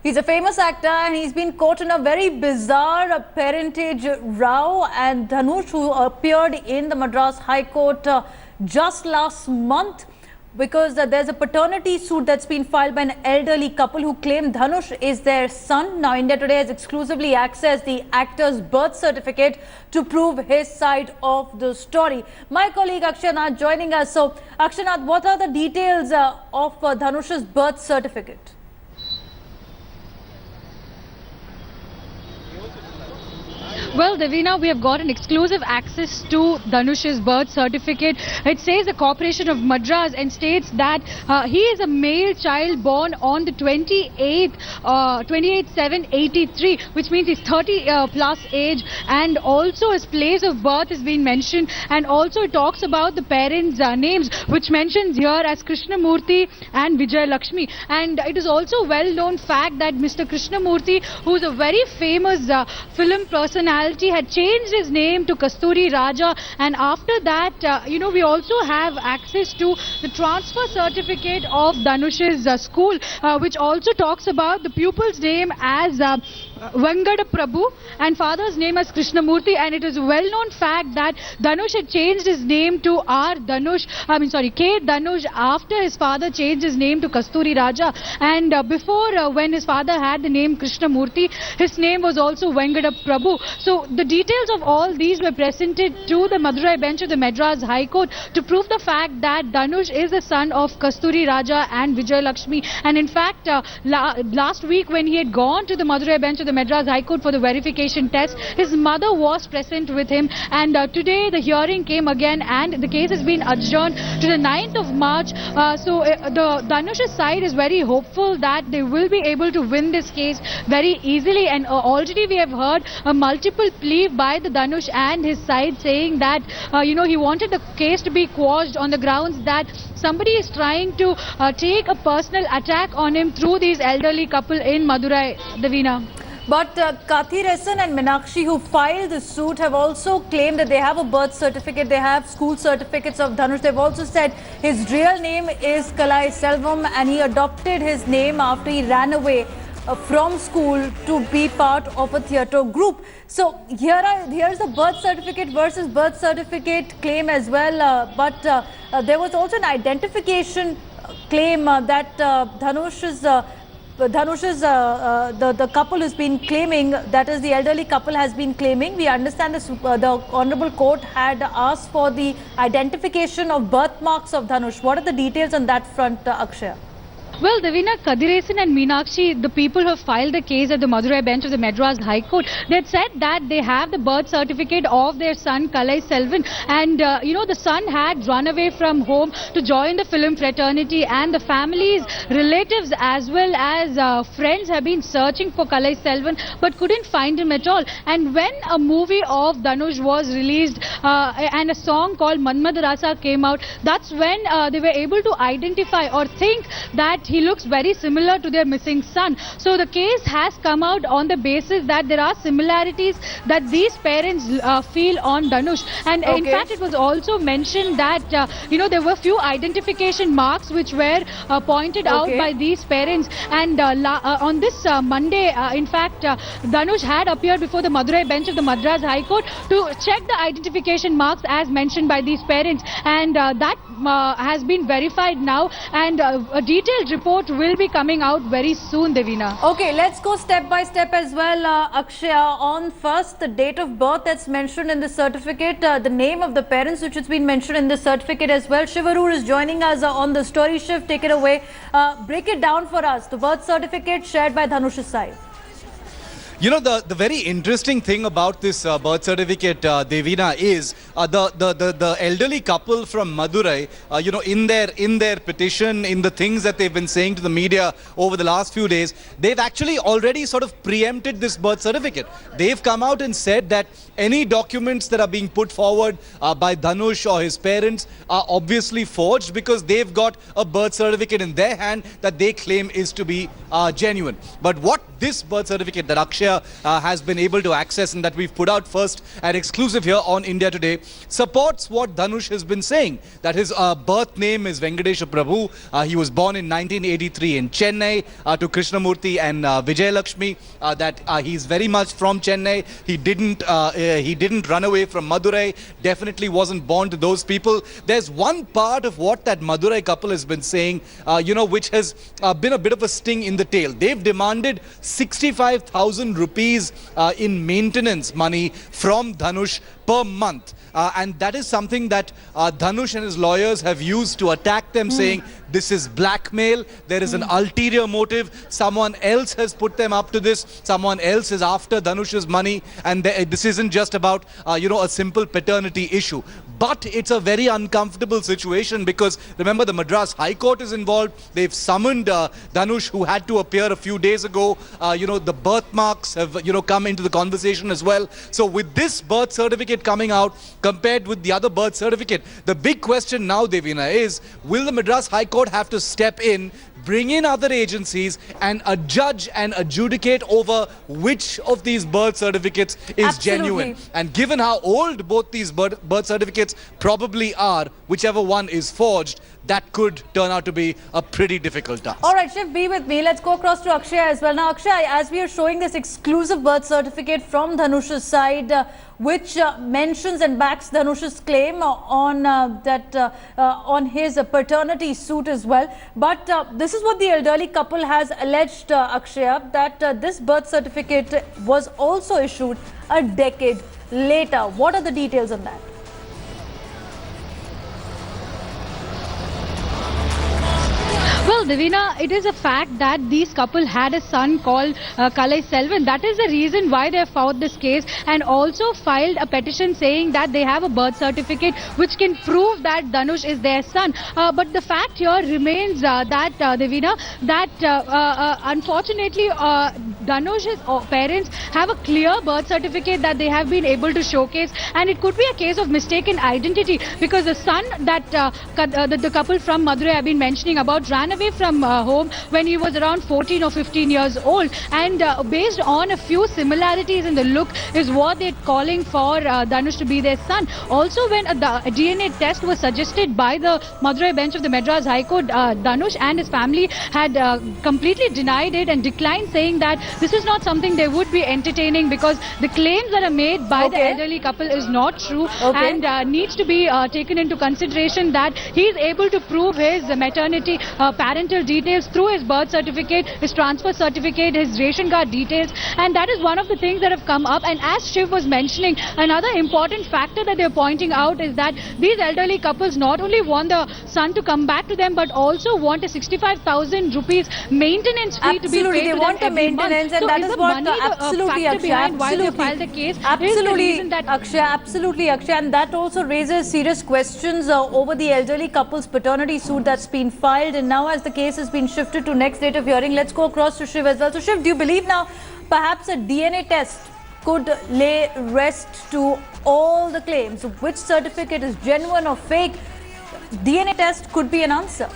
He's a famous actor and he's been caught in a very bizarre parentage row. And Dhanush, who appeared in the Madras High Court just last month, because there's a paternity suit that's been filed by an elderly couple who claim Dhanush is their son. Now, India Today has exclusively accessed the actor's birth certificate to prove his side of the story. My colleague Akshay Nath joining us. So, Akshay Nath, what are the details of Dhanush's birth certificate? Well, Devina, we have got an exclusive access to Dhanush's birth certificate. It says the Corporation of Madras and states that he is a male child born on the 28/7/83, which means he's 30 plus age, and also his place of birth is being mentioned, and also it talks about the parents' names, which mentions here as Krishnamurthy and Vijay Lakshmi. And it is also a well-known fact that Mr. Krishnamurthy, who is a very famous film personality, had changed his name to Kasturi Raja, and after that, we also have access to the transfer certificate of Dhanush's school, which also talks about the pupil's name as Vangada Prabhu and father's name as Krishnamurthy. And it is a well-known fact that Dhanush had changed his name to K Dhanush after his father changed his name to Kasturi Raja, and before when his father had the name Krishnamurthy, his name was also Vangada Prabhu. So the details of all these were presented to the Madurai bench of the Madras High Court to prove the fact that Dhanush is the son of Kasturi Raja and Vijay Lakshmi. And in fact, last week when he had gone to the Madurai bench of the Madras High Court for the verification test, his mother was present with him, and today the hearing came again and the case has been adjourned to the 9th of March. The Dhanush's side is very hopeful that they will be able to win this case very easily, and already we have heard a multiple plea by the Dhanush and his side saying that he wanted the case to be quashed on the grounds that somebody is trying to take a personal attack on him through these elderly couple in Madurai, Davina. But Kathiresan and Meenakshi, who filed the suit, have also claimed that they have a birth certificate, they have school certificates of Dhanush. They've also said his real name is Kalai Selvam and he adopted his name after he ran away from school to be part of a theatre group. So here's the birth certificate versus birth certificate claim as well. But there was also an identification claim that the couple has been claiming, that is the elderly couple has been claiming. We understand this, the Honorable Court had asked for the identification of birthmarks of Dhanush. What are the details on that front, Akshay? Well, Davina, Kathiresan and Meenakshi, the people who have filed the case at the Madurai bench of the Madras High Court, they had said that they have the birth certificate of their son Kalai Selvan, and the son had run away from home to join the film fraternity, and the family's relatives as well as friends have been searching for Kalai Selvan but couldn't find him at all. And when a movie of Dhanush was released and a song called Manmad Rasa came out, that's when they were able to identify or think that he looks very similar to their missing son. So the case has come out on the basis that there are similarities that these parents feel on Dhanush. And in fact, it was also mentioned that there were few identification marks which were pointed out by these parents. And on this Monday, in fact, Dhanush had appeared before the Madurai bench of the Madras High Court to check the identification marks as mentioned by these parents, and that has been verified now, and a detailed report will be coming out very soon, Devina. Okay, let's go step by step as well, Akshay. On first, the date of birth that's mentioned in the certificate, the name of the parents which has been mentioned in the certificate as well. Shiv Arur is joining us on the story. Shiv, take it away. Break it down for us. The birth certificate shared by Dhanush's side. You know, the very interesting thing about this birth certificate, Devina, is the elderly couple from Madurai, in their petition, in the things that they've been saying to the media over the last few days, they've actually already sort of preempted this birth certificate. They've come out and said that any documents that are being put forward by Dhanush or his parents are obviously forged because they've got a birth certificate in their hand that they claim is to be genuine. But what this birth certificate that Akshay Akshaya has been able to access and that we've put out first and exclusive here on India Today, supports what Dhanush has been saying, that his birth name is Venkatesha Prabhu. He was born in 1983 in Chennai to Krishnamurti and Vijay Lakshmi. That he's very much from Chennai. He didn't run away from Madurai. Definitely wasn't born to those people. There's one part of what that Madurai couple has been saying, which has been a bit of a sting in the tail. They've demanded 65,000 rupees in maintenance money from Dhanush per month. And that is something that Dhanush and his lawyers have used to attack them, saying this is blackmail, there is an ulterior motive, someone else has put them up to this, someone else is after Dhanush's money, and this isn't just about a simple paternity issue. But it's a very uncomfortable situation because remember, the Madras High Court is involved. They've summoned Dhanush, who had to appear a few days ago. The birthmarks have come into the conversation as well. So with this birth certificate coming out compared with the other birth certificate, the big question now, Devina, is will the Madras High Court have to step in, bring in other agencies and judge and adjudicate over which of these birth certificates is genuine? And given how old both these birth certificates probably are, whichever one is forged, that could turn out to be a pretty difficult task. All right, Shiv, be with me. Let's go across to Akshaya as well. Now, Akshaya, as we are showing this exclusive birth certificate from Dhanush's side, which mentions and backs Dhanush's claim on his paternity suit as well. But this is what the elderly couple has alleged, Akshaya, that this birth certificate was also issued a decade later. What are the details on that? Well, Devina, it is a fact that these couple had a son called Kalai Selvan. That is the reason why they have filed this case and also filed a petition saying that they have a birth certificate which can prove that Dhanush is their son. But the fact here remains that, Devina, that unfortunately Dhanush's parents have a clear birth certificate that they have been able to showcase, and it could be a case of mistaken identity because the son that the couple from Madurai have been mentioning about ran away from home when he was around 14 or 15 years old, and based on a few similarities in the look is what they're calling for Dhanush to be their son. Also, when a DNA test was suggested by the Madurai bench of the Madras High Court, Dhanush and his family had completely denied it and declined, saying that this is not something they would be entertaining because the claims that are made by the elderly couple is not true and needs to be taken into consideration that he is able to prove his maternity parental details through his birth certificate, his transfer certificate, his ration card details, and that is one of the things that have come up. And as Shiv was mentioning, another important factor that they're pointing out is that these elderly couples not only want the son to come back to them but also want a 65,000 rupees maintenance fee to be paid they to want them a maintenance, and that is what absolutely, Akshay, why they filed the case. Absolutely, Akshay, absolutely, Akshay, and that also raises serious questions over the elderly couple's paternity suit that's been filed. And now, as the case has been shifted to next date of hearing, let's go across to Shiv as well. So, Shiv, do you believe now perhaps a DNA test could lay rest to all the claims? Which certificate is genuine or fake? DNA test could be an answer.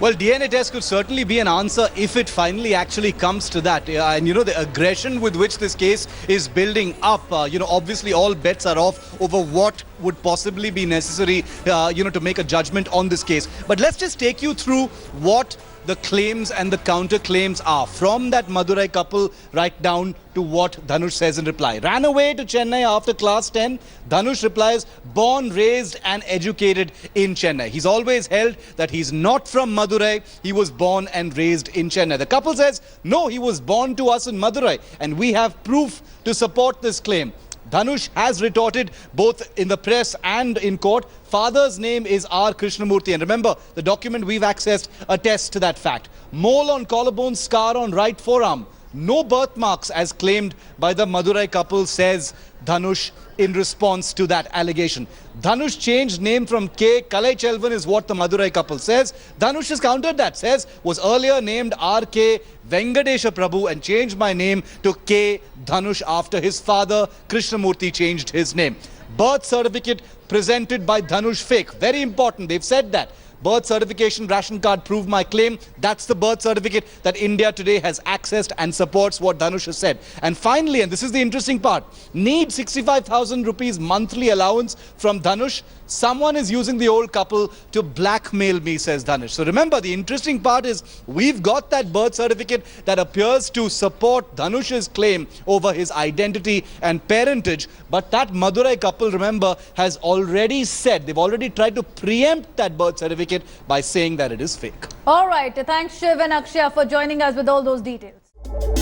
Well, DNA test could certainly be an answer if it finally actually comes to that. And the aggression with which this case is building up, obviously all bets are off over what would possibly be necessary, to make a judgment on this case. But let's just take you through what the claims and the counterclaims are from that Madurai couple right down to what Dhanush says in reply. Ran away to Chennai after class 10. Dhanush replies, born, raised and educated in Chennai. He's always held that he's not from Madurai. He was born and raised in Chennai. The couple says, no, he was born to us in Madurai and we have proof to support this claim. Dhanush has retorted both in the press and in court. Father's name is R. Krishnamurti. And remember, the document we've accessed attests to that fact. Mole on collarbone, scar on right forearm. No birthmarks as claimed by the Madurai couple, says Dhanush in response to that allegation. Dhanush changed name from K. Kalai Selvan is what the Madurai couple says. Dhanush has countered that, says was earlier named R.K. Venkatesha Prabhu and changed my name to K. Dhanush after his father Krishnamurti changed his name. Birth certificate presented by Dhanush fake. Very important, they've said that. birth certification, ration card, prove my claim. That's the birth certificate that India today has accessed and supports what Dhanush has said. And finally, and this is the interesting part, need 65,000 rupees monthly allowance from Dhanush. Someone is using the old couple to blackmail me, says Dhanush. So remember, the interesting part is we've got that birth certificate that appears to support Dhanush's claim over his identity and parentage. But that Madurai couple, remember, has already said, they've already tried to preempt that birth certificate by saying that it is fake. All right. Thanks, Shiv and Akshaya, for joining us with all those details.